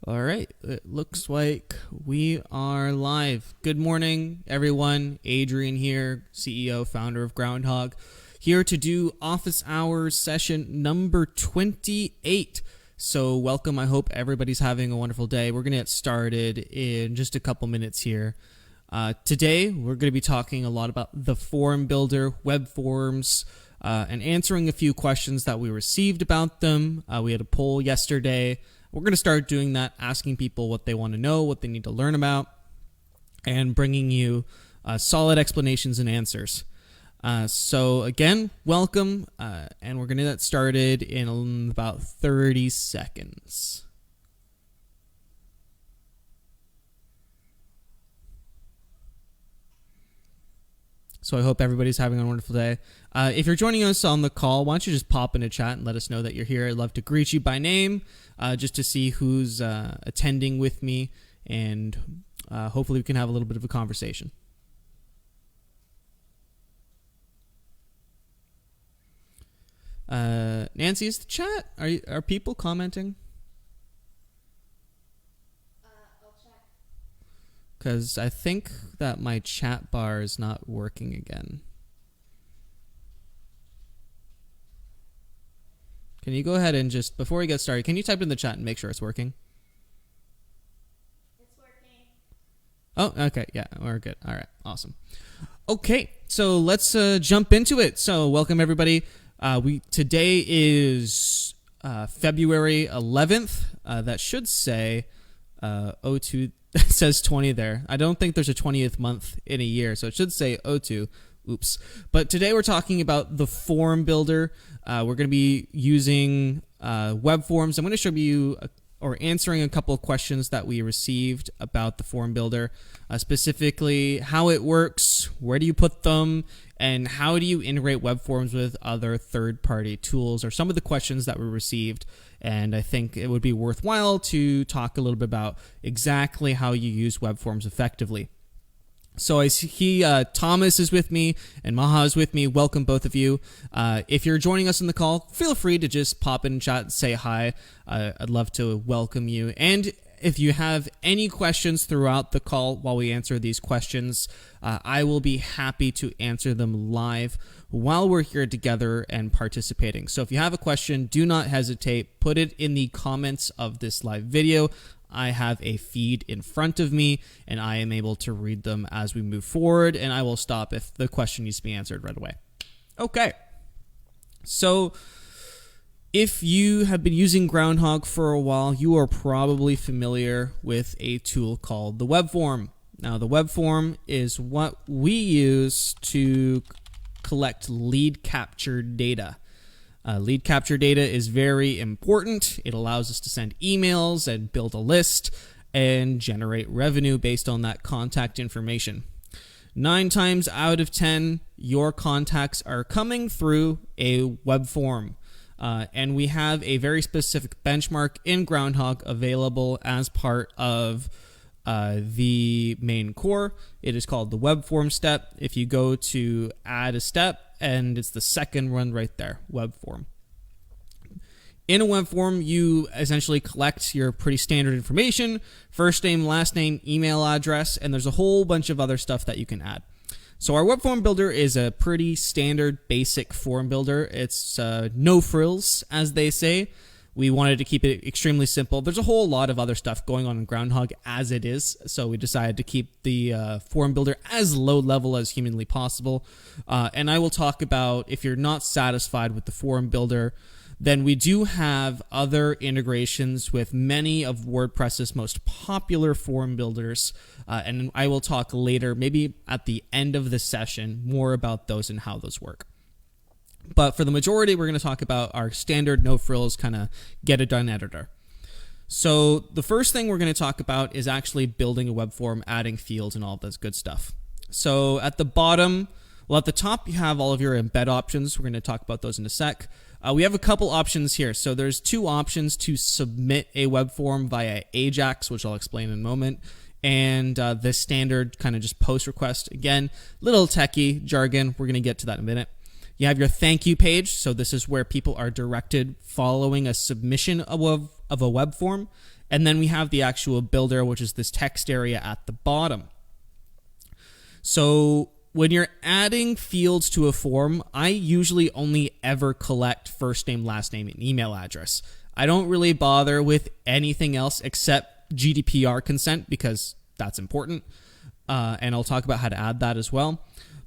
All right, it looks like we are live. Good morning, everyone. Adrian here, CEO, founder of Groundhog, here to do office hours session number 28. So welcome. I hope everybody's having a wonderful day. We're going to get started in just a couple minutes here. Today, we're going to be talking a lot about the form builder, web forms, and answering a few questions that we received about them. We had a poll yesterday. We're going to start doing that, asking people what they want to know, what they need to learn about, and bringing you solid explanations and answers. So again, welcome, and we're going to get started in about 30 seconds. So I hope everybody's having a wonderful day. If you're joining us on the call, why don't you just pop in a chat and let us know that you're here. I'd love to greet you by name, just to see who's attending with me, and hopefully we can have a little bit of a conversation. Nancy, is the chat? Are people commenting? Because I think that my chat bar is not working again. Can you go ahead and just, before we get started, can you type in the chat and make sure it's working? It's working. Oh, okay. Yeah, we're good. All right. Awesome. Okay, so let's jump into it. So welcome, everybody. Today is February 11th. That should say 02. It says 20 there. I don't think there's a 20th month in a year, so it should say 02. Oops. But today we're talking about the form builder. We're going to be using web forms. I'm going to show you or answering a couple of questions that we received about the form builder, specifically how it works, where do you put them, and how do you integrate web forms with other third-party tools, are some of the questions that we received. And I think it would be worthwhile to talk a little bit about exactly how you use web forms effectively. So I see Thomas is with me and Maha is with me. Welcome, both of you. If you're joining us in the call, feel free to just pop in chat and say hi. I'd love to welcome you. And if you have any questions throughout the call while we answer these questions, I will be happy to answer them live while we're here together and participating. So if you have a question, do not hesitate. Put it in the comments of this live video. I have a feed in front of me, and I am able to read them as we move forward, and I will stop if the question needs to be answered right away. Okay. So if you have been using Groundhog for a while, you are probably familiar with a tool called the web form. Now, the web form is what we use to collect lead capture data. Lead capture data is very important. It allows us to send emails and build a list and generate revenue based on that contact information. 9 times out of 10, your contacts are coming through a web form. And we have a very specific benchmark in Groundhog available as part of the main core. It is called the web form step. If you go to add a step, and it's the second one right there, web form. In a web form, you essentially collect your pretty standard information, first name, last name, email address, and there's a whole bunch of other stuff that you can add. So our web form builder is a pretty standard basic form builder. It's no frills, as they say. We wanted to keep it extremely simple. There's a whole lot of other stuff going on in Groundhog as it is, so we decided to keep the form builder as low level as humanly possible. And I will talk about, if you're not satisfied with the form builder, then we do have other integrations with many of WordPress's most popular form builders. And I will talk later, maybe at the end of the session, more about those and how those work. But for the majority, we're going to talk about our standard no-frills kind of get-it-done editor. So the first thing we're going to talk about is actually building a web form, adding fields, and all this good stuff. So at the bottom, well, at the top, you have all of your embed options. We're going to talk about those in a sec. We have a couple options here. So there's 2 options to submit a web form via Ajax, which I'll explain in a moment, and the standard kind of just post request. Again, little techie jargon. We're going to get to that in a minute. You have your thank you page. So this is where people are directed following a submission of a web form. And then we have the actual builder, which is this text area at the bottom. So when you're adding fields to a form, I usually only ever collect first name, last name, and email address. I don't really bother with anything else except GDPR consent because that's important. And I'll talk about how to add that as well.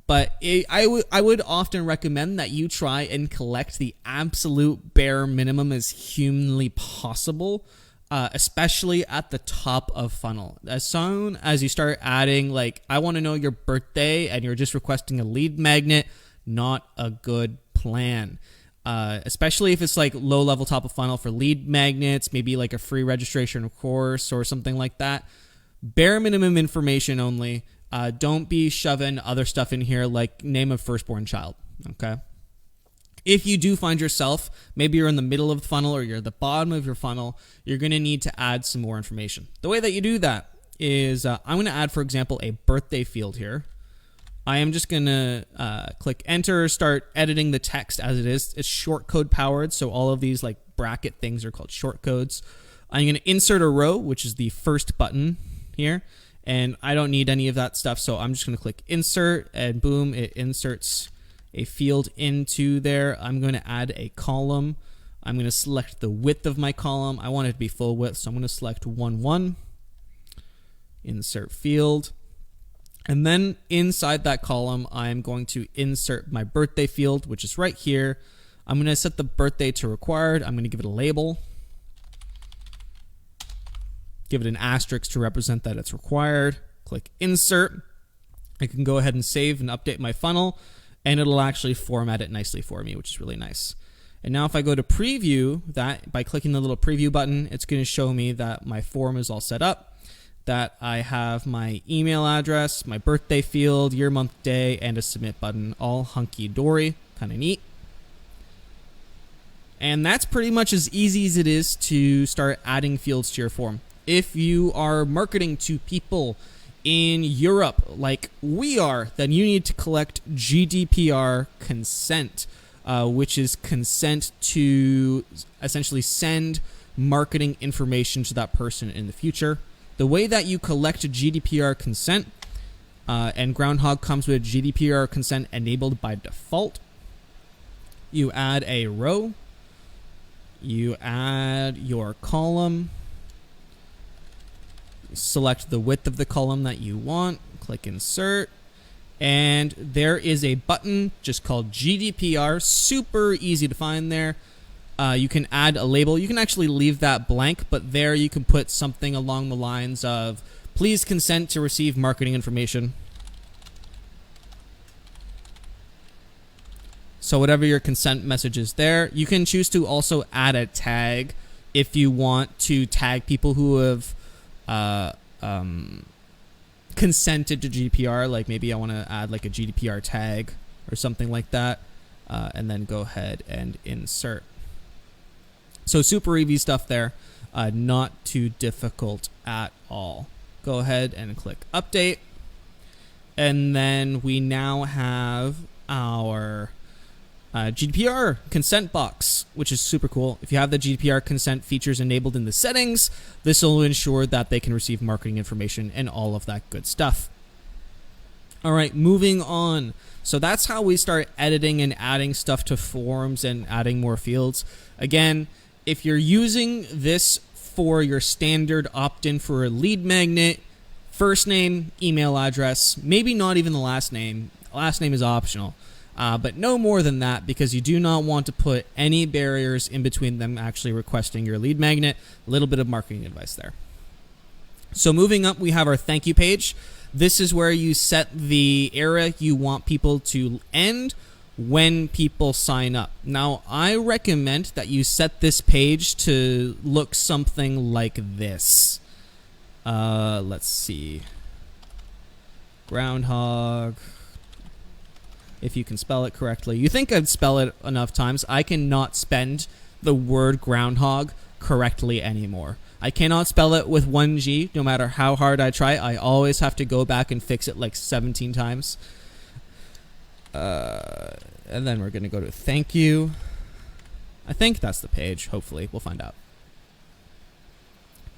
But I would often recommend that you try and collect the absolute bare minimum as humanly possible, especially at the top of funnel. As soon as you start adding, like, I want to know your birthday and you're just requesting a lead magnet, not a good plan. Especially if it's like low level top of funnel for lead magnets, maybe like a free registration course or something like that. Bare minimum information only. Don't be shoving other stuff in here like name of firstborn child, okay? If you do find yourself, maybe you're in the middle of the funnel or you're at the bottom of your funnel, you're going to need to add some more information. The way that you do that is I'm going to add, for example, a birthday field here. I am just going to click enter, start editing the text as it is. It's short code powered, so all of these like bracket things are called short codes. I'm going to insert a row, which is the first button here. And I don't need any of that stuff, so I'm just going to click insert, and boom, it inserts a field into there. I'm going to add a column. I'm going to select the width of my column. I want it to be full width, so I'm going to select 1, insert field. And then inside that column, I'm going to insert my birthday field, which is right here. I'm going to set the birthday to required. I'm going to give it a label. Give it an asterisk to represent that it's required. Click insert. I can go ahead and save and update my funnel, and it'll actually format it nicely for me, which is really nice. And now if I go to preview that, by clicking the little preview button, it's going to show me that my form is all set up, that I have my email address, my birthday field, year, month, day, and a submit button, all hunky-dory, kind of neat. And that's pretty much as easy as it is to start adding fields to your form. If you are marketing to people in Europe like we are, then you need to collect GDPR consent, which is consent to essentially send marketing information to that person in the future. The way that you collect GDPR consent, and Groundhog comes with GDPR consent enabled by default, you add a row, you add your column, select the width of the column that you want, click insert, and there is a button just called GDPR, super easy to find there. You can add a label. You can actually leave that blank, but there you can put something along the lines of, please consent to receive marketing information. So whatever your consent message is there, you can choose to also add a tag if you want to tag people who have consented to GDPR, like maybe I want to add like a GDPR tag or something like that, and then go ahead and insert. So super easy stuff there, not too difficult at all. Go ahead and click update, and then we now have our GDPR consent box, which is super cool. If you have the GDPR consent features enabled in the settings, this will ensure that they can receive marketing information and all of that good stuff. All right, moving on. So that's how we start editing and adding stuff to forms and adding more fields. Again, if you're using this for your standard opt-in for a lead magnet, first name, email address, maybe not even the last name. Last name is optional. But no more than that, because you do not want to put any barriers in between them actually requesting your lead magnet. A little bit of marketing advice there. So moving up, we have our thank you page. This is where you set the era you want people to end when people sign up. Now, I recommend that you set this page to look something like this. Let's see. Groundhog. If you can spell it correctly. You think I'd spell it enough times. I cannot spend the word groundhog correctly anymore. I cannot spell it with one G, no matter how hard I try. I always have to go back and fix it like 17 times. And then we're going to go to thank you. I think that's the page. Hopefully. We'll find out.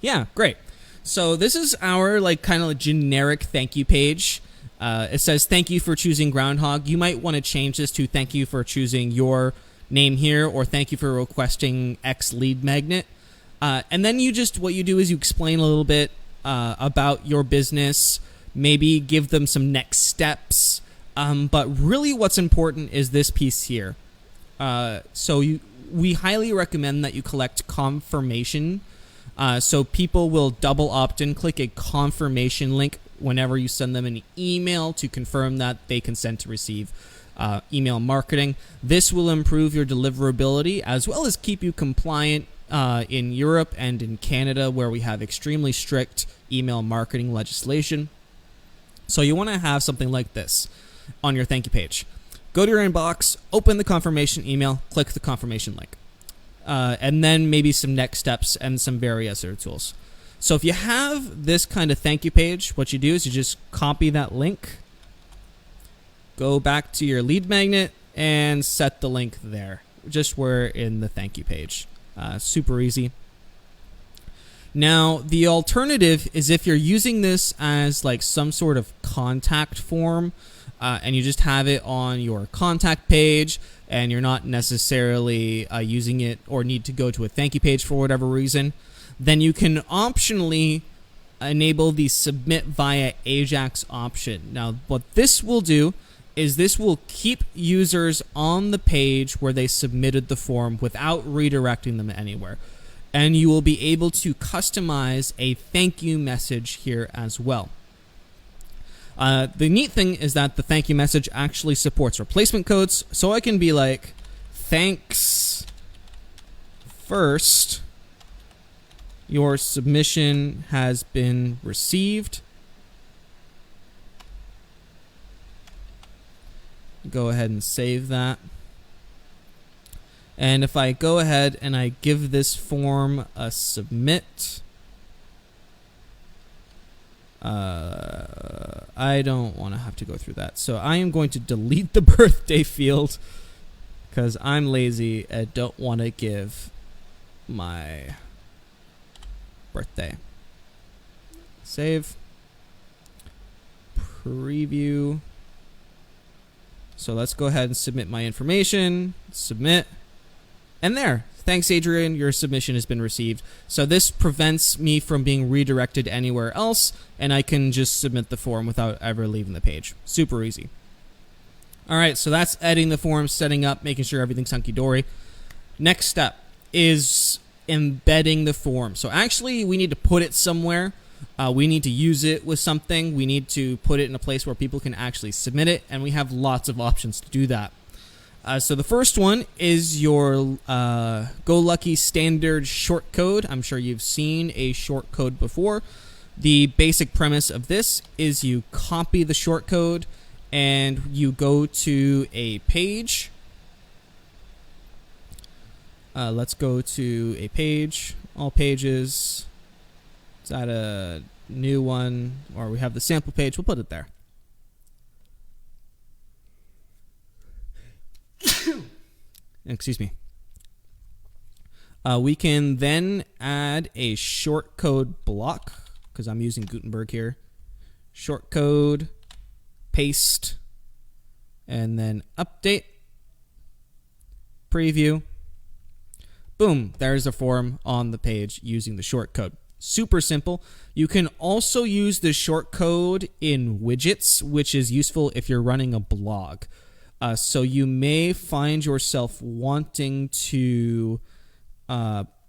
Yeah, great. So this is our like kind of generic thank you page. It says thank you for choosing Groundhog. You might want to change this to thank you for choosing your name here, or thank you for requesting X lead magnet. And then what you do is you explain a little bit about your business, maybe give them some next steps. But really what's important is this piece here. We highly recommend that you collect confirmation. So people will double opt in, click a confirmation link whenever you send them an email to confirm that they consent to receive email marketing. This will improve your deliverability as well as keep you compliant in Europe and in Canada, where we have extremely strict email marketing legislation. So you want to have something like this on your thank you page. Go to your inbox, open the confirmation email, click the confirmation link. And then maybe some next steps and some various other tools. So if you have this kind of thank you page, what you do is you just copy that link, go back to your lead magnet, and set the link there, just where in the thank you page. Super easy. Now, the alternative is if you're using this as like some sort of contact form, and you just have it on your contact page, and you're not necessarily using it or need to go to a thank you page for whatever reason, then you can optionally enable the submit via Ajax option. Now, what this will do is this will keep users on the page where they submitted the form without redirecting them anywhere. And you will be able to customize a thank you message here as well. The neat thing is that the thank you message actually supports replacement codes, so I can be like, thanks first, your submission has been received. Go ahead and save that. And if I go ahead and I give this form a submit, I don't want to have to go through that. So I am going to delete the birthday field because I'm lazy and don't want to give my birthday. Save. Preview. So let's go ahead and submit my information. Submit. And there. Thanks, Adrian. Your submission has been received. So this prevents me from being redirected anywhere else, and I can just submit the form without ever leaving the page. Super easy. All right, so that's editing the form, setting up, making sure everything's hunky-dory. Next step is embedding the form. So actually, we need to put it somewhere. We need to use it with something. We need to put it in a place where people can actually submit it, and we have lots of options to do that. So the first one is your Go Lucky standard shortcode. I'm sure you've seen a shortcode before. The basic premise of this is you copy the shortcode and you go to a page. Let's go to a page, all pages. Is that a new one? Or we have the sample page. We'll put it there. Excuse me. We can then add a shortcode block, because I'm using Gutenberg here. Shortcode, paste, and then update, preview. Boom, there's a form on the page using the shortcode. Super simple. You can also use the shortcode in widgets, which is useful if you're running a blog. So you may find yourself wanting to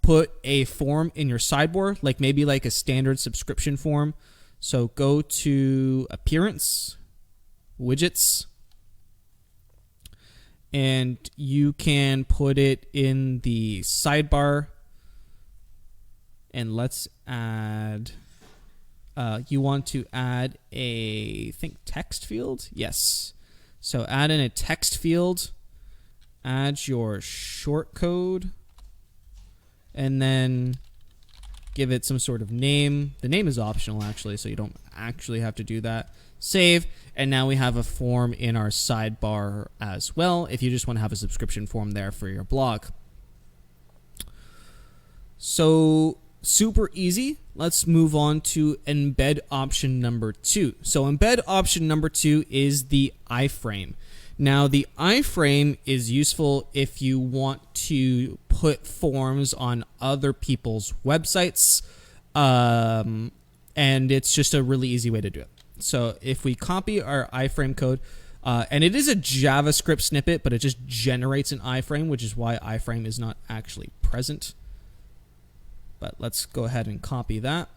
put a form in your sidebar, like maybe like a standard subscription form. So go to Appearance, Widgets, and you can put it in the sidebar. And let's add, you want to add a, I think, text field? Yes. So add in a text field, add your shortcode, and then give it some sort of name. The name is optional, actually, so you don't actually have to do that. Save, and now we have a form in our sidebar as well, if you just want to have a subscription form there for your blog. So super easy. Let's move on to embed option number 2. So embed option number 2 is the iframe. Now the iframe is useful if you want to put forms on other people's websites, and it's just a really easy way to do it. So if we copy our iframe code, and it is a JavaScript snippet, but it just generates an iframe, which is why iframe is not actually present. But let's go ahead and copy that.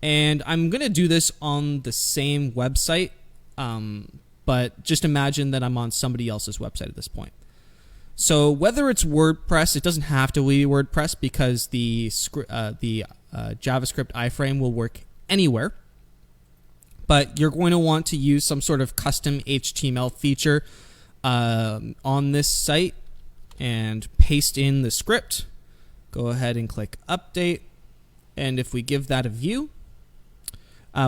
And I'm going to do this on the same website, but just imagine that I'm on somebody else's website at this point. So whether it's WordPress, it doesn't have to be WordPress because the JavaScript iframe will work anywhere. But you're going to want to use some sort of custom HTML feature on this site and paste in the script. Go ahead and click update. And if we give that a view,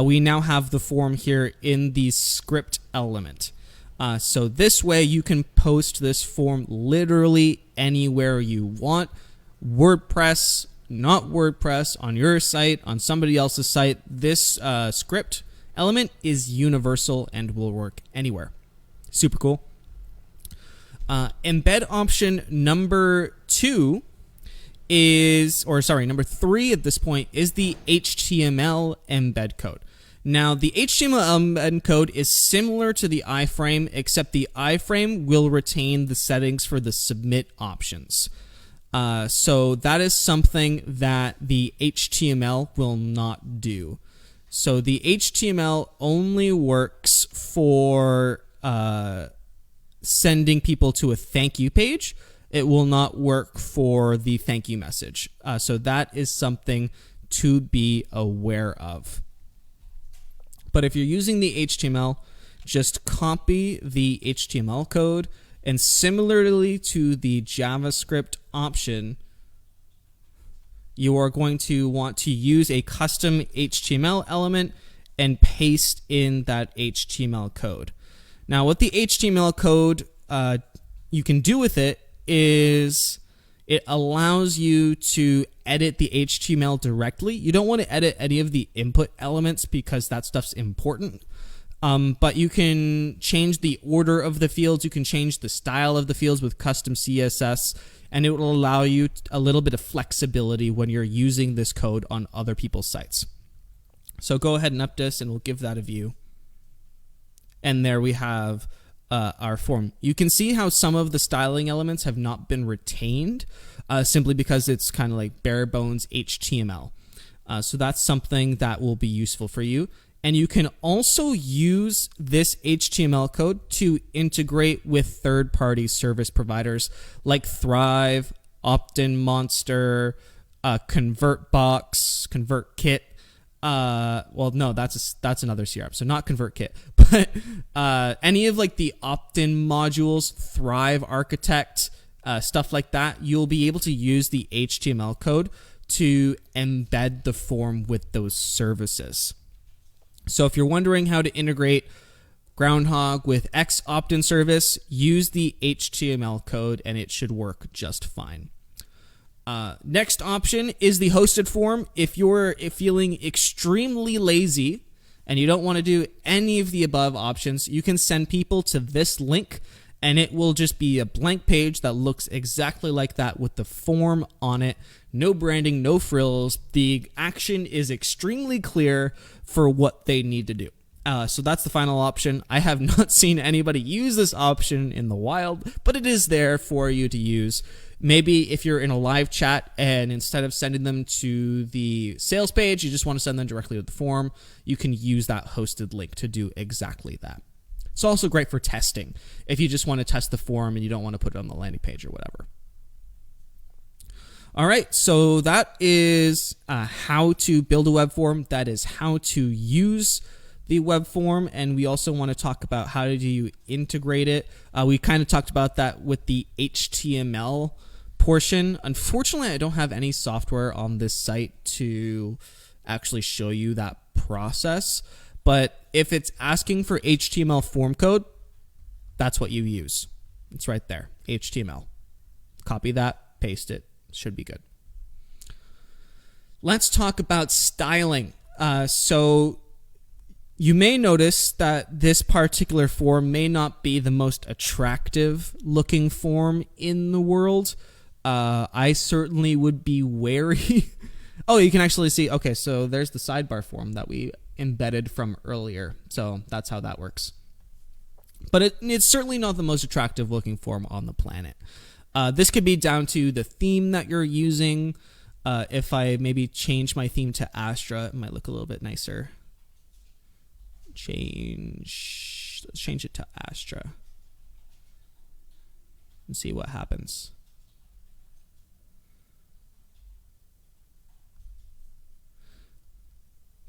we now have the form here in the script element. So this way you can post this form literally anywhere you want. WordPress, not WordPress, on your site, on somebody else's site. This script element is universal and will work anywhere. Super cool. Embed option number 2 is, or sorry, number 3 at this point is the HTML embed code. Now, the HTML embed code is similar to the iframe, except the iframe will retain the settings for the submit options. So that is something that the HTML will not do. So the HTML only works for sending people to a thank you page. It will not work for the thank you message. So that is something to be aware of. But if you're using the HTML, just copy the HTML code, and similarly to the JavaScript option, you are going to want to use a custom HTML element and paste in that HTML code. Now, what the HTML code you can do with it is it allows you to edit the HTML directly. You don't want to edit any of the input elements because that stuff's important. But you can change the order of the fields. You can change the style of the fields with custom CSS, and it will allow you a little bit of flexibility when you're using this code on other people's sites. So go ahead and up this, and we'll give that a view. And there we have our form. You can see how some of the styling elements have not been retained simply because it's kind of like bare bones HTML. So that's something that will be useful for you. And you can also use this HTML code to integrate with third-party service providers like Thrive, Opt-in Monster, ConvertBox, ConvertKit. Well, no, that's another CRM, so not ConvertKit, but any of like the opt-in modules, Thrive Architect, stuff like that, you'll be able to use the HTML code to embed the form with those services. So if you're wondering how to integrate Groundhog with X opt-in service, use the HTML code and it should work just fine. Next option is the hosted form. If you're feeling extremely lazy and you don't want to do any of the above options, you can send people to this link and it will just be a blank page that looks exactly like that with the form on it. No branding, no frills. The action is extremely clear for what they need to do. So that's the final option. I have not seen anybody use this option in the wild, but it is there for you to use. Maybe if you're in a live chat and instead of sending them to the sales page, you just want to send them directly to the form, you can use that hosted link to do exactly that. It's also great for testing if you just want to test the form and you don't want to put it on the landing page or whatever. All right, so that is how to build a web form. That is how to use the web form, and we also want to talk about how do you integrate it. We kind of talked about that with the HTML portion. Unfortunately, I don't have any software on this site to actually show you that process, but if it's asking for HTML form code, that's what you use. It's right there, HTML. Copy that, paste it, should be good. let's talk about styling. So you may notice that this particular form may not be the most attractive looking form in the world. I certainly would be wary. Oh, you can actually see, okay, so there's the sidebar form that we embedded from earlier. So that's how that works. But it's certainly not the most attractive looking form on the planet. This could be down to the theme that you're using. If I maybe change my theme to Astra, it might look a little bit nicer. Let's change it to Astra and see what happens.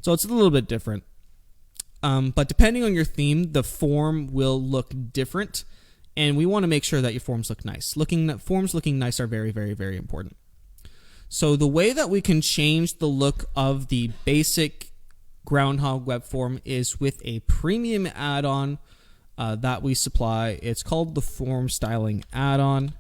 So it's a little bit different. But depending on your theme, the form will look different. And we want to make sure that your forms look nice. Forms looking nice are very, very, very important. So the way that we can change the look of the basic Groundhog Web Form is with a premium add-on that we supply. It's called the Form Styling Add-on.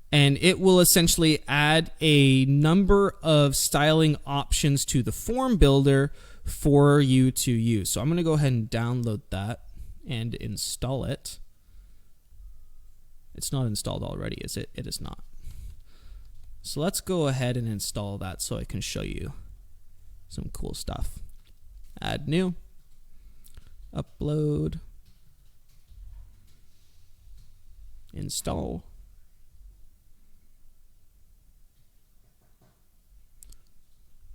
And it will essentially add a number of styling options to the form builder for you to use. So I'm going to go ahead and download that and install it. It's not installed already, is it? It is not. So let's go ahead and install that so I can show you some cool stuff. Add new, upload, install.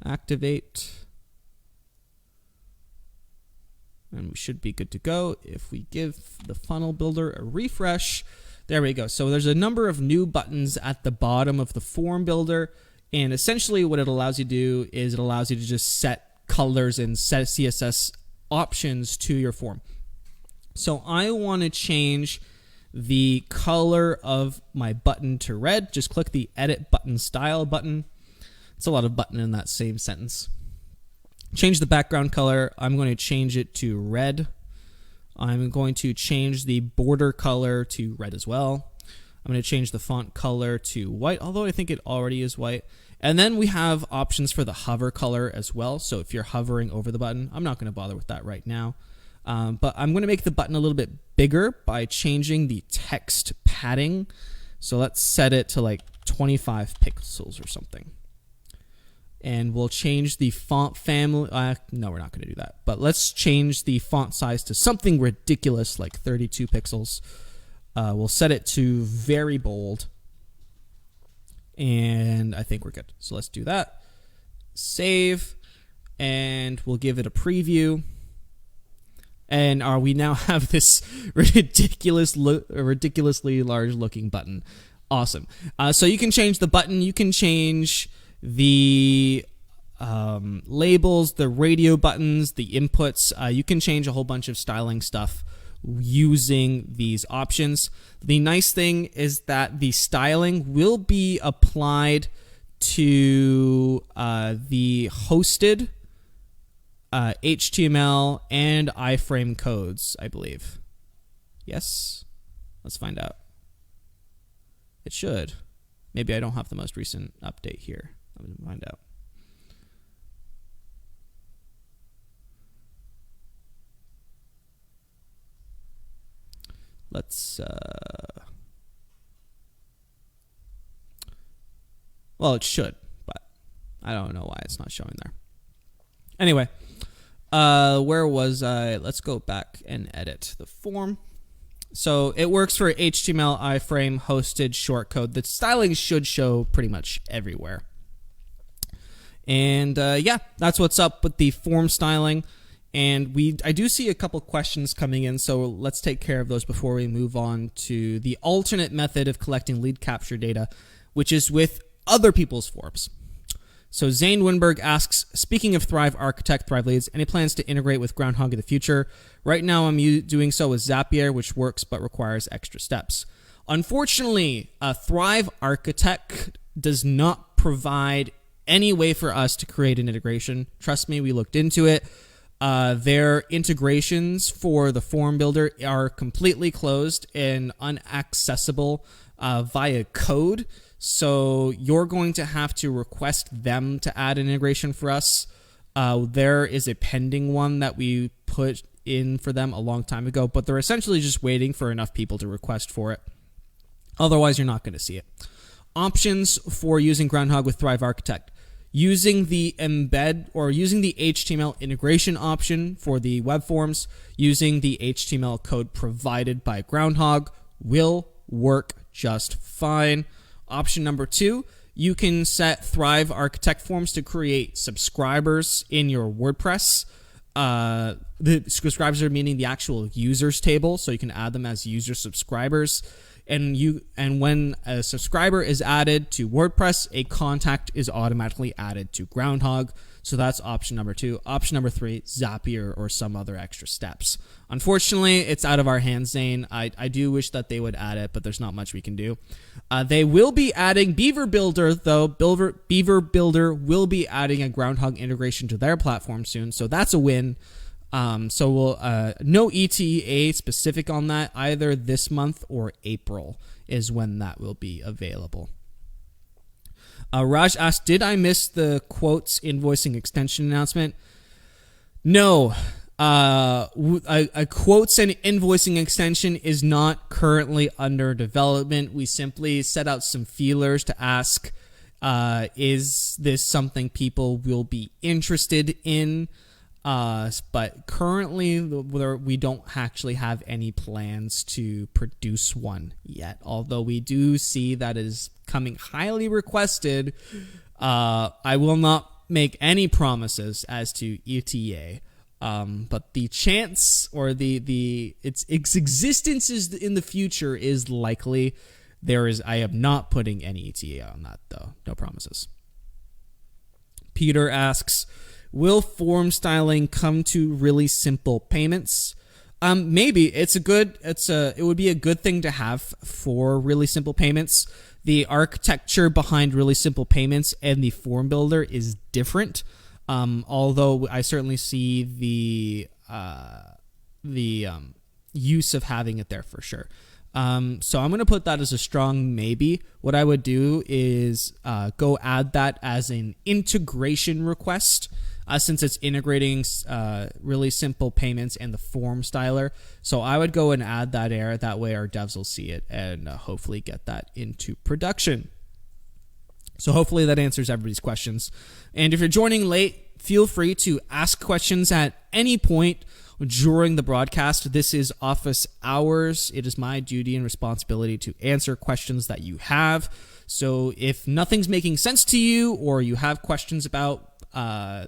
Activate, and we should be good to go if we give the funnel builder a refresh. There we go. So there's a number of new buttons at the bottom of the form builder, and essentially what it allows you to do is it allows you to just set colors and set CSS options to your form. So I want to change the color of my button to red. Just click the edit button style button. It's a lot of button in that same sentence. Change the background color. I'm going to change it to red. I'm going to change the border color to red as well. I'm going to change the font color to white, although I think it already is white. And then we have options for the hover color as well. So if you're hovering over the button, I'm not going to bother with that right now. But I'm going to make the button a little bit bigger by changing the text padding. So let's set it to like 25 pixels or something. And we'll change the font family. No, we're not going to do that. But let's change the font size to something ridiculous like 32 pixels. We'll set it to very bold. And I think we're good. So let's do that. Save. And we'll give it a preview. And we now have this ridiculously large looking button. Awesome. So you can change the button. You can change the labels, the radio buttons, the inputs. You can change a whole bunch of styling stuff using these options. The nice thing is that the styling will be applied to the hosted HTML and iframe codes, I believe. Yes? Let's find out. It should. Maybe I don't have the most recent update here. I'm going to find out. Let's, well, it should, but I don't know why it's not showing there. Anyway, where was I? Let's go back and edit the form. So it works for HTML, iframe, hosted, shortcode. The styling should show pretty much everywhere. And yeah, that's what's up with the form styling. And I do see a couple questions coming in, so let's take care of those before we move on to the alternate method of collecting lead capture data, which is with other people's forms. So Zane Winberg asks, speaking of Thrive Architect, Thrive Leads, any plans to integrate with Groundhog in the future? Right now I'm doing so with Zapier, which works but requires extra steps. Unfortunately, Thrive Architect does not provide any way for us to create an integration. Trust me, we looked into it. Their integrations for the form builder are completely closed and unaccessible via code. So you're going to have to request them to add an integration for us. There is a pending one that we put in for them a long time ago, but they're essentially just waiting for enough people to request for it. Otherwise, you're not going to see it. Options for using Groundhog with Thrive Architect. Using the embed or using the HTML integration option for the web forms, using the HTML code provided by Groundhog will work just fine. Option number 2, you can set Thrive Architect forms to create subscribers in your WordPress. The subscribers are meaning the actual users table, so you can add them as user subscribers. And when a subscriber is added to WordPress, a contact is automatically added to Groundhog. So that's option number 2. Option number 3, Zapier or some other extra steps. Unfortunately, it's out of our hands, Zane. I do wish that they would add it, but there's not much we can do. They will be adding Beaver Builder, though. Beaver Builder will be adding a Groundhog integration to their platform soon, so that's a win. So we'll no ETA specific on that, either this month or April is when that will be available. Raj asked, did I miss the quotes invoicing extension announcement? No. A quotes and invoicing extension is not currently under development. We simply set out some feelers to ask, is this something people will be interested in? But currently we don't actually have any plans to produce one yet, although we do see that it is coming highly requested. I will not make any promises as to ETA, but the chance or its existence is in the future is likely. I am not putting any ETA on that though. No promises. Peter asks, will form styling come to really simple payments? Maybe it would be a good thing to have for really simple payments. The architecture behind really simple payments and the form builder is different. Although I certainly see the use of having it there for sure. So I'm going to put that as a strong maybe. What I would do is go add that as an integration request. Since it's integrating really simple payments and the form styler. So I would go and add that error. That way our devs will see it and hopefully get that into production. So hopefully that answers everybody's questions. And if you're joining late, feel free to ask questions at any point during the broadcast. This is office hours. It is my duty and responsibility to answer questions that you have. So if nothing's making sense to you or you have questions about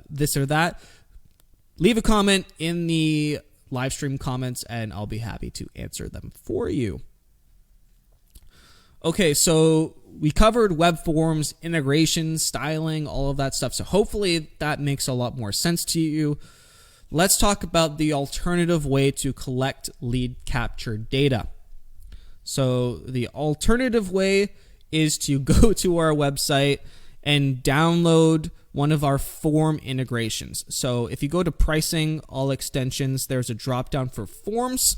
this or that, leave a comment in the live stream comments and I'll be happy to answer them for you. Okay, so we covered web forms, integration, styling, all of that stuff. So hopefully that makes a lot more sense to you. Let's talk about the alternative way to collect lead capture data. So the alternative way is to go to our website and download one of our form integrations. So if you go to pricing, all extensions, there's a drop down for forms.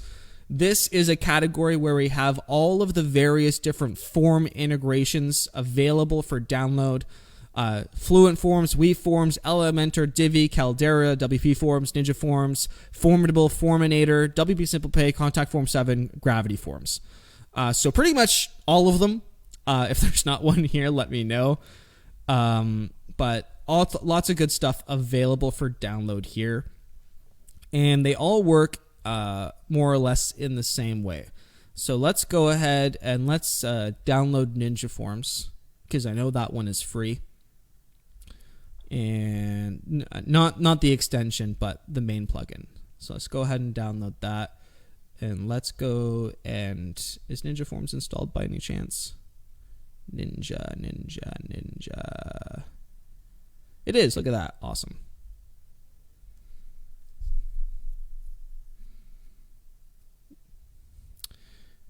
This is a category where we have all of the various different form integrations available for download. Fluent Forms, Webform, Elementor, Divi, Calder, WP Forms, Ninja Forms, Formidable, Forminator, WP Simple Pay, Contact Form 7, Gravity Forms. So pretty much all of them. If there's not one here, let me know. But lots of good stuff available for download here. And they all work more or less in the same way. So let's go ahead and let's download Ninja Forms because I know that one is free. And not the extension, but the main plugin. So let's go ahead and download that. And let's go and... Is Ninja Forms installed by any chance? Ninja. It is. Look at that. Awesome.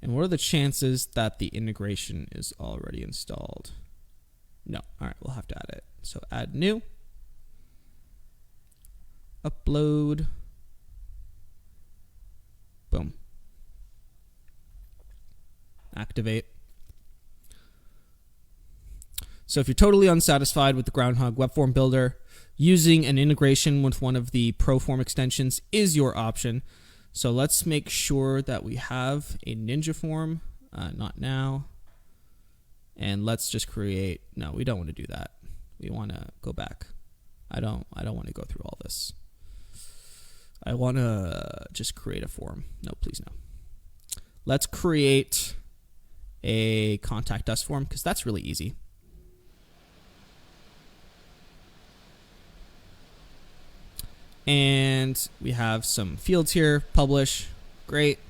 And what are the chances that the integration is already installed? No. All right. We'll have to add it. So add new. upload. Boom. Activate. So if you're totally unsatisfied with the Groundhog Web Form Builder, using an integration with one of the ProForm extensions is your option. So let's make sure that we have a Ninja form, not now. And let's just create, no, we don't want to do that. We want to go back. I don't want to go through all this. I want to just create a form. No, please no. Let's create a contact us form because that's really easy. And we have some fields here, publish, great.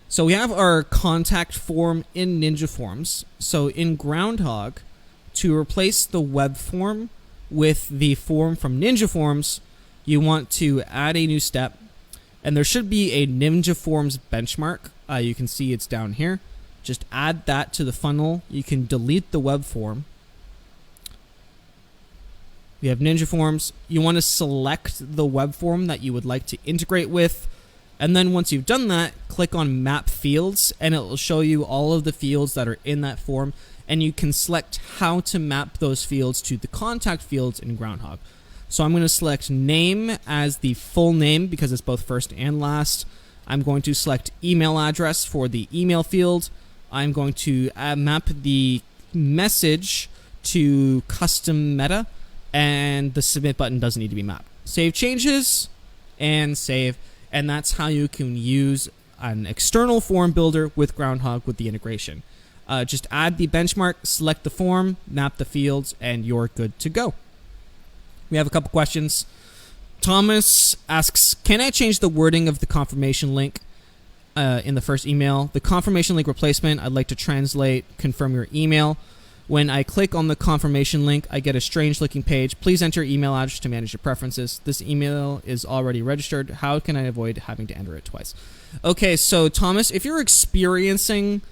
So we have our contact form in Ninja Forms. So in Groundhog, to replace the web form with the form from Ninja Forms, you want to add a new step. And there should be a Ninja Forms benchmark. You can see it's down here. Just add that to the funnel. You can delete the web form. We have Ninja Forms. You want to select the web form that you would like to integrate with. And then once you've done that, click on Map Fields, and it will show you all of the fields that are in that form. And you can select how to map those fields to the contact fields in Groundhog. So I'm going to select name as the full name because it's both first and last. I'm going to select email address for the email field. I'm going to map the message to custom meta. And the submit button doesn't need to be mapped. Save changes and save. And that's how you can use an external form builder with Groundhog with the integration. Just add the benchmark, select the form, map the fields, and you're good to go. We have a couple questions. Thomas asks, can I change the wording of the confirmation link in the first email? The confirmation link replacement, I'd like to translate, confirm your email. When I click on the confirmation link, I get a strange looking page. Please enter your email address to manage your preferences. This email is already registered. How can I avoid having to enter it twice? Okay, so Thomas, if you're experiencing,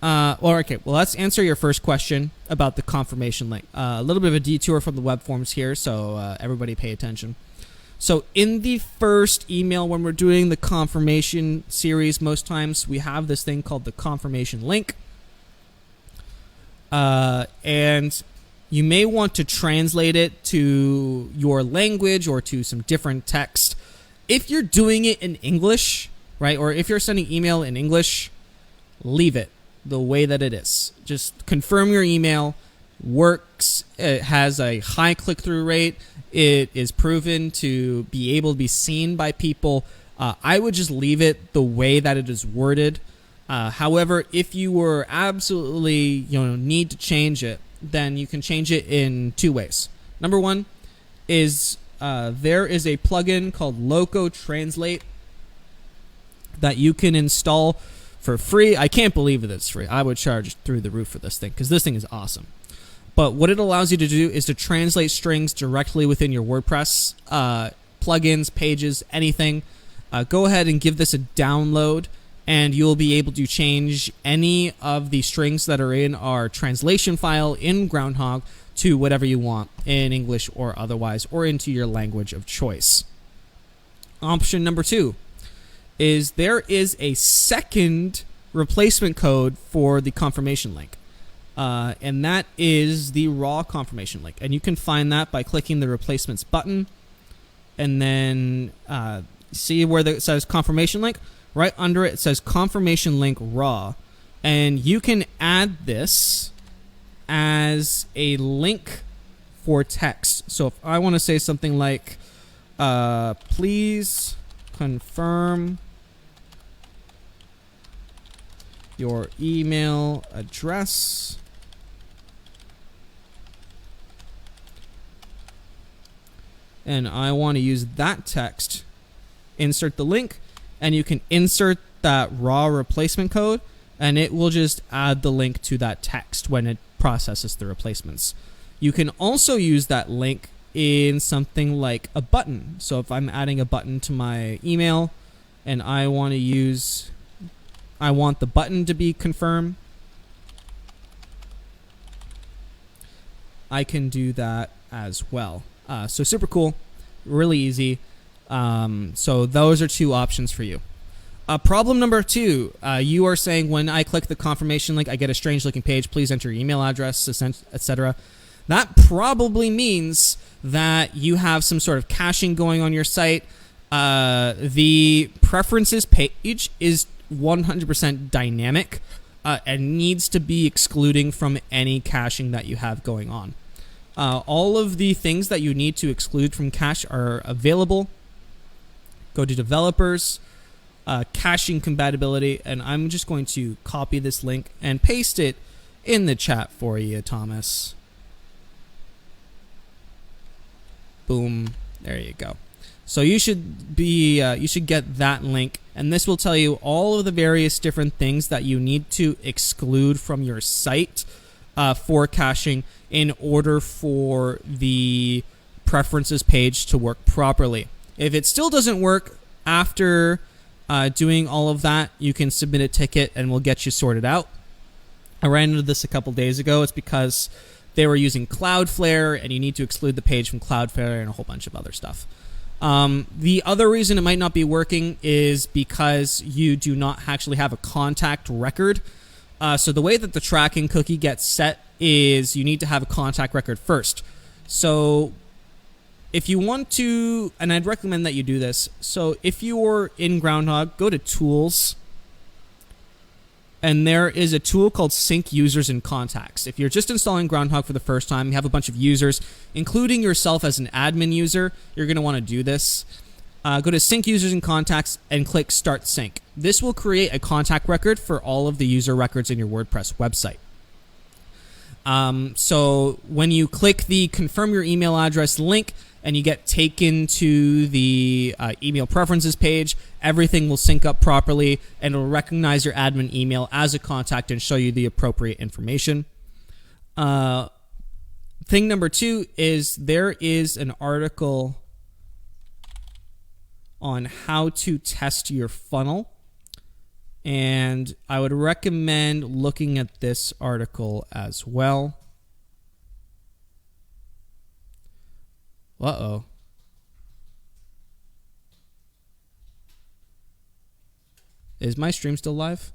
let's answer your first question about the confirmation link. A little bit of a detour from the web forms here, so everybody pay attention. So in the first email, when we're doing the confirmation series, most times we have this thing called the confirmation link. And you may want to translate it to your language or to some different text. If you're doing it in English, right, or if you're sending email in English, leave it the way that it is. Just confirm your email, works, it has a high click-through rate, it is proven to be able to be seen by people. I would just leave it the way that it is worded. However, if you were absolutely need to change it, then you can change it in two ways. Number one is there is a plugin called Loco Translate that you can install for free. I can't believe that it's free. I would charge through the roof for this thing because this thing is awesome. But what it allows you to do is to translate strings directly within your WordPress plugins, pages, anything. Go ahead and give this a download. And you'll be able to change any of the strings that are in our translation file in Groundhog to whatever you want in English or otherwise, or into your language of choice. Option number two is there is a second replacement code for the confirmation link. And that is the raw confirmation link. And you can find that by clicking the replacements button. And then see where it says confirmation link? Right under it, it says confirmation link raw. And you can add this as a link for text. So if I want to say something like, please confirm your email address. And I want to use that text, insert the link. And you can insert that raw replacement code, and it will just add the link to that text when it processes the replacements. You can also use that link in something like a button. So if I'm adding a button to my email and I want the button to be confirmed, I can do that as well. So super cool, really easy. So those are 2 options for you. Problem number 2, you are saying when I click the confirmation link, I get a strange looking page. Please enter your email address, etc. That probably means that you have some sort of caching going on your site. The preferences page is 100% dynamic and needs to be excluding from any caching that you have going on. All of the things that you need to exclude from cache are available. Go to developers, caching compatibility, and I'm just going to copy this link and paste it in the chat for you, Thomas. Boom. There you go. So you should get that link, and this will tell you all of the various different things that you need to exclude from your site for caching in order for the preferences page to work properly. If it still doesn't work after doing all of that, you can submit a ticket and we'll get you sorted out. I ran into this a couple days ago. It's because they were using Cloudflare, and you need to exclude the page from Cloudflare and a whole bunch of other stuff. The other reason it might not be working is because you do not actually have a contact record. So the way that the tracking cookie gets set is you need to have a contact record first. So if you want to, and I'd recommend that you do this. So if you're in Groundhog, go to Tools, and there is a tool called Sync Users and Contacts. If you're just installing Groundhog for the first time, you have a bunch of users, including yourself as an admin user, you're going to want to do this. Go to Sync Users and Contacts and click Start Sync. This will create a contact record for all of the user records in your WordPress website. So when you click the Confirm Your Email Address link, and you get taken to the email preferences page, everything will sync up properly, and it'll recognize your admin email as a contact and show you the appropriate information. Thing number 2 is there is an article on how to test your funnel, and I would recommend looking at this article as well. Uh-oh. Is my stream still live?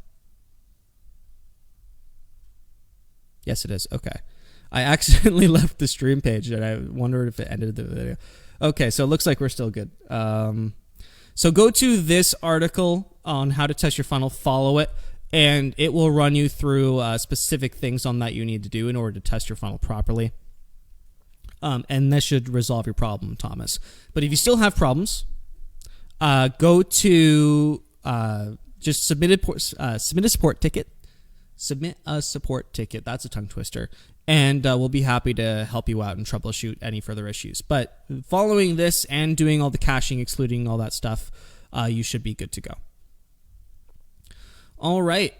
Yes, it is. Okay. I accidentally left the stream page, and I wondered if it ended the video. Okay, so it looks like we're still good. So go to this article on how to test your funnel, follow it, and it will run you through specific things on that you need to do in order to test your funnel properly. And this should resolve your problem, Thomas. But if you still have problems, go to just submit a support ticket. Submit a support ticket. That's a tongue twister. And we'll be happy to help you out and troubleshoot any further issues. But following this and doing all the caching, excluding all that stuff, you should be good to go. All right.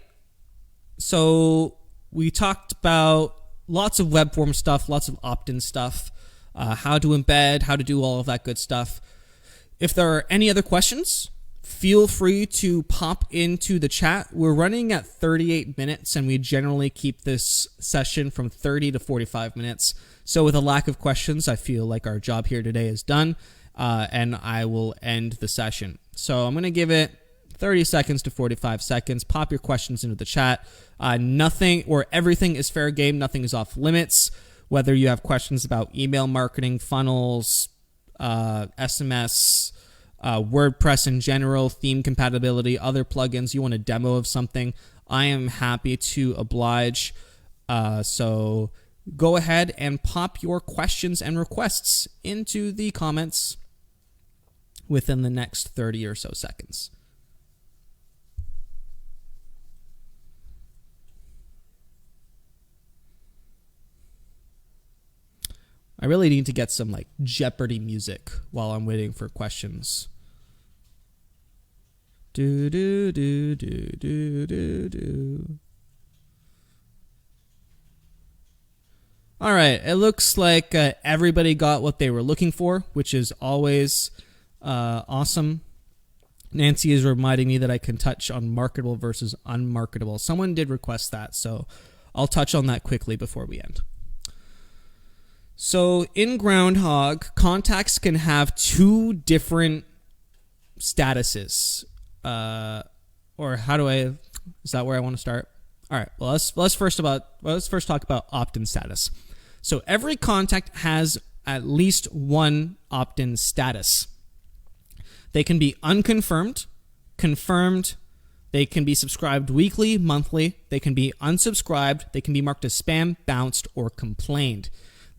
So we talked about lots of web form stuff, lots of opt-in stuff, how to embed, how to do all of that good stuff. If there are any other questions, feel free to pop into the chat. We're running at 38 minutes, and we generally keep this session from 30 to 45 minutes. So with a lack of questions, I feel like our job here today is done, and I will end the session. So I'm going to give it 30 seconds to 45 seconds. Pop your questions into the chat. Nothing or everything is fair game. Nothing is off limits. Whether you have questions about email marketing, funnels, SMS, WordPress in general, theme compatibility, other plugins, you want a demo of something, I am happy to oblige. So go ahead and pop your questions and requests into the comments within the next 30 or so seconds. I really need to get some like Jeopardy music while I'm waiting for questions. Do do do do do do do. All right, it looks like everybody got what they were looking for, which is always awesome. Nancy is reminding me that I can touch on marketable versus unmarketable. Someone did request that, so I'll touch on that quickly before we end. So in Groundhog, contacts can have two different statuses. Or how do I? Is that where I want to start? All right. Well, let's first talk about opt-in status. So every contact has at least one opt-in status. They can be unconfirmed, confirmed. They can be subscribed weekly, monthly. They can be unsubscribed. They can be marked as spam, bounced, or complained.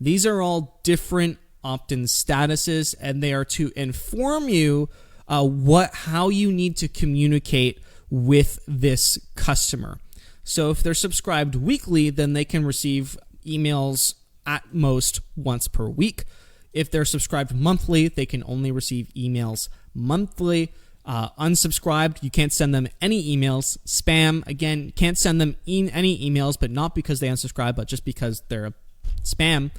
These are all different opt-in statuses, and they are to inform you how you need to communicate with this customer. So if they're subscribed weekly, then they can receive emails at most once per week. If they're subscribed monthly, they can only receive emails monthly. Unsubscribed, you can't send them any emails. Spam, again, can't send them any emails, but not because they unsubscribe, but just because they're spam.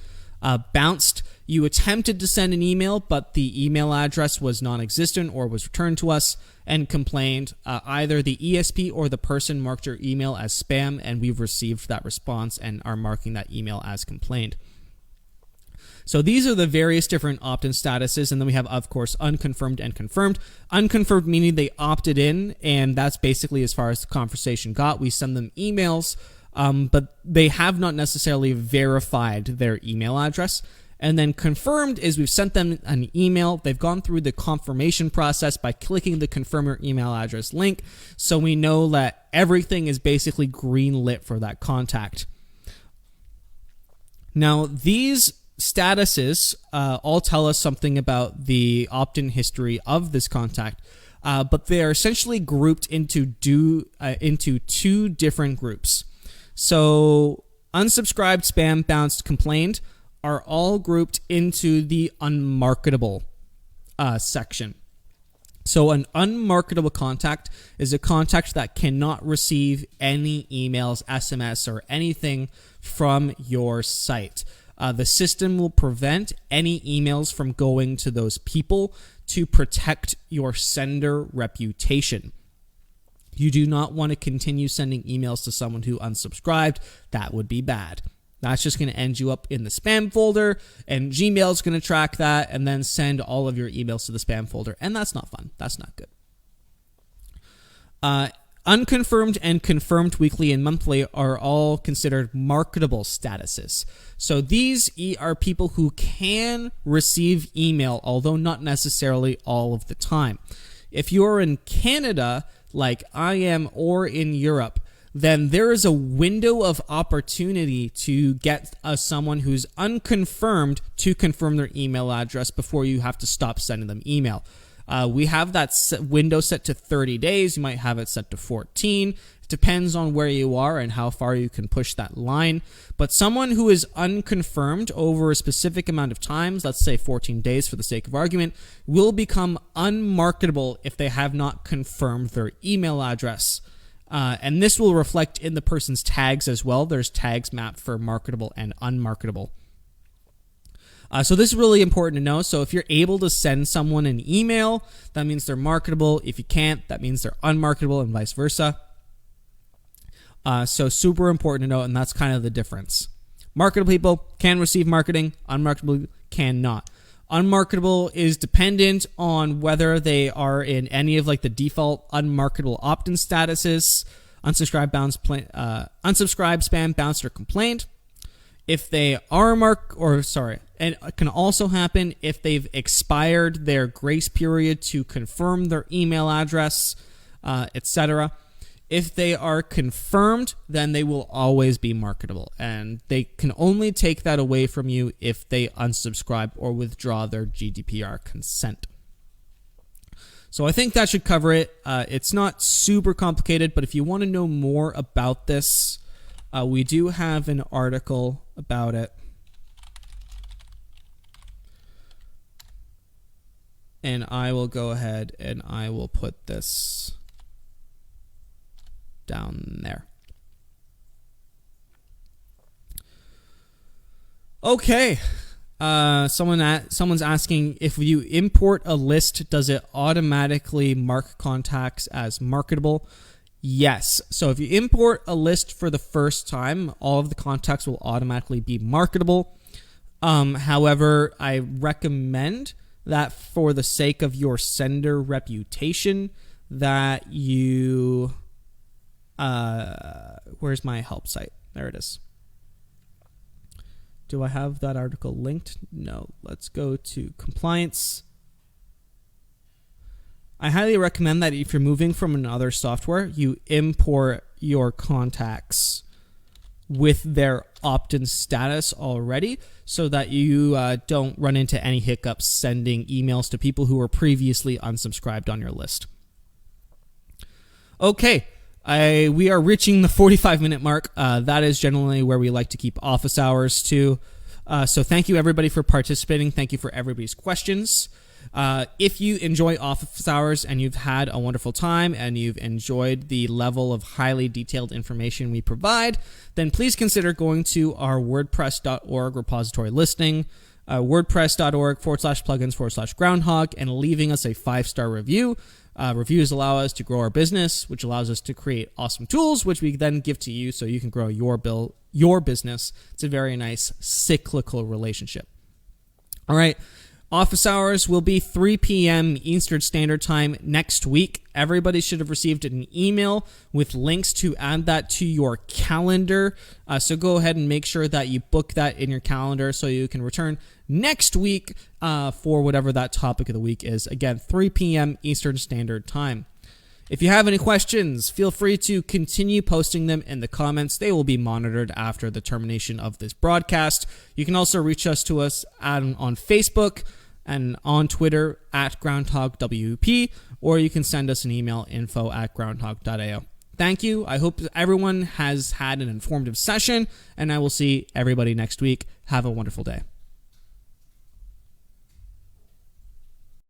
Bounced, you attempted to send an email, but the email address was non-existent or was returned to us. And complained, either the ESP or the person marked your email as spam, and we've received that response and are marking that email as complained. So these are the various different opt-in statuses, and then we have, of course, unconfirmed and confirmed. Unconfirmed meaning they opted in, and that's basically as far as the conversation got. We send them emails, but they have not necessarily verified their email address. And then confirmed is we've sent them an email. They've gone through the confirmation process by clicking the confirm your email address link. So we know that everything is basically green lit for that contact. Now, these statuses all tell us something about the opt-in history of this contact, but they are essentially grouped into two different groups. So unsubscribed, spam, bounced, complained are all grouped into the unmarketable section. So an unmarketable contact is a contact that cannot receive any emails, SMS, or anything from your site. The system will prevent any emails from going to those people to protect your sender reputation. You do not want to continue sending emails to someone who unsubscribed. That would be bad. That's just going to end you up in the spam folder, and Gmail is going to track that and then send all of your emails to the spam folder, and that's not fun. That's not good. Unconfirmed and confirmed weekly and monthly are all considered marketable statuses. So these are people who can receive email, although not necessarily all of the time. If you're in Canada, like I am, or in Europe, then there is a window of opportunity to get someone who's unconfirmed to confirm their email address before you have to stop sending them email. We have that window set to 30 days. You might have it set to 14. It depends on where you are and how far you can push that line. But someone who is unconfirmed over a specific amount of times, let's say 14 days for the sake of argument, will become unmarketable if they have not confirmed their email address. And this will reflect in the person's tags as well. There's tags mapped for marketable and unmarketable. So this is really important to know. So if you're able to send someone an email, that means they're marketable. If you can't, that means they're unmarketable, and vice versa. So super important to know, and that's kind of the difference. Marketable people can receive marketing. Unmarketable people cannot. Unmarketable is dependent on whether they are in any of like the default unmarketable opt-in statuses, unsubscribe, unsubscribe, spam, bounced, or complained. If they are and it can also happen if they've expired their grace period to confirm their email address, etc. If they are confirmed, then they will always be marketable, and they can only take that away from you if they unsubscribe or withdraw their GDPR consent. So I think that should cover it. It's not super complicated, but if you want to know more about this, we do have an article about it. And I will go ahead and I will put this down there. Okay. Someone's asking, if you import a list, does it automatically mark contacts as marketable? Yes. So if you import a list for the first time, all of the contacts will automatically be marketable. However, I recommend that for the sake of your sender reputation, that you... where's my help site? There it is. Do I have that article linked? No. Let's go to compliance. I highly recommend that if you're moving from another software, you import your contacts with their opt-in status already so that you don't run into any hiccups sending emails to people who were previously unsubscribed on your list. Okay, we are reaching the 45-minute mark. That is generally where we like to keep office hours to. So thank you, everybody, for participating. Thank you for everybody's questions. If you enjoy office hours and you've had a wonderful time and you've enjoyed the level of highly detailed information we provide, then please consider going to our WordPress.org repository listing, WordPress.org/plugins/Groundhog, and leaving us a 5-star review. Reviews allow us to grow our business, which allows us to create awesome tools, which we then give to you so you can grow your business. It's a very nice cyclical relationship. All right. Office hours will be 3 p.m. Eastern Standard Time next week. Everybody should have received an email with links to add that to your calendar. So go ahead and make sure that you book that in your calendar so you can return next week for whatever that topic of the week is. Again, 3 p.m. Eastern Standard Time. If you have any questions, feel free to continue posting them in the comments. They will be monitored after the termination of this broadcast. You can also reach us on Facebook and on Twitter at GroundhogWP, or you can send us an email, info@groundhog.io. Thank you. I hope everyone has had an informative session, and I will see everybody next week. Have a wonderful day.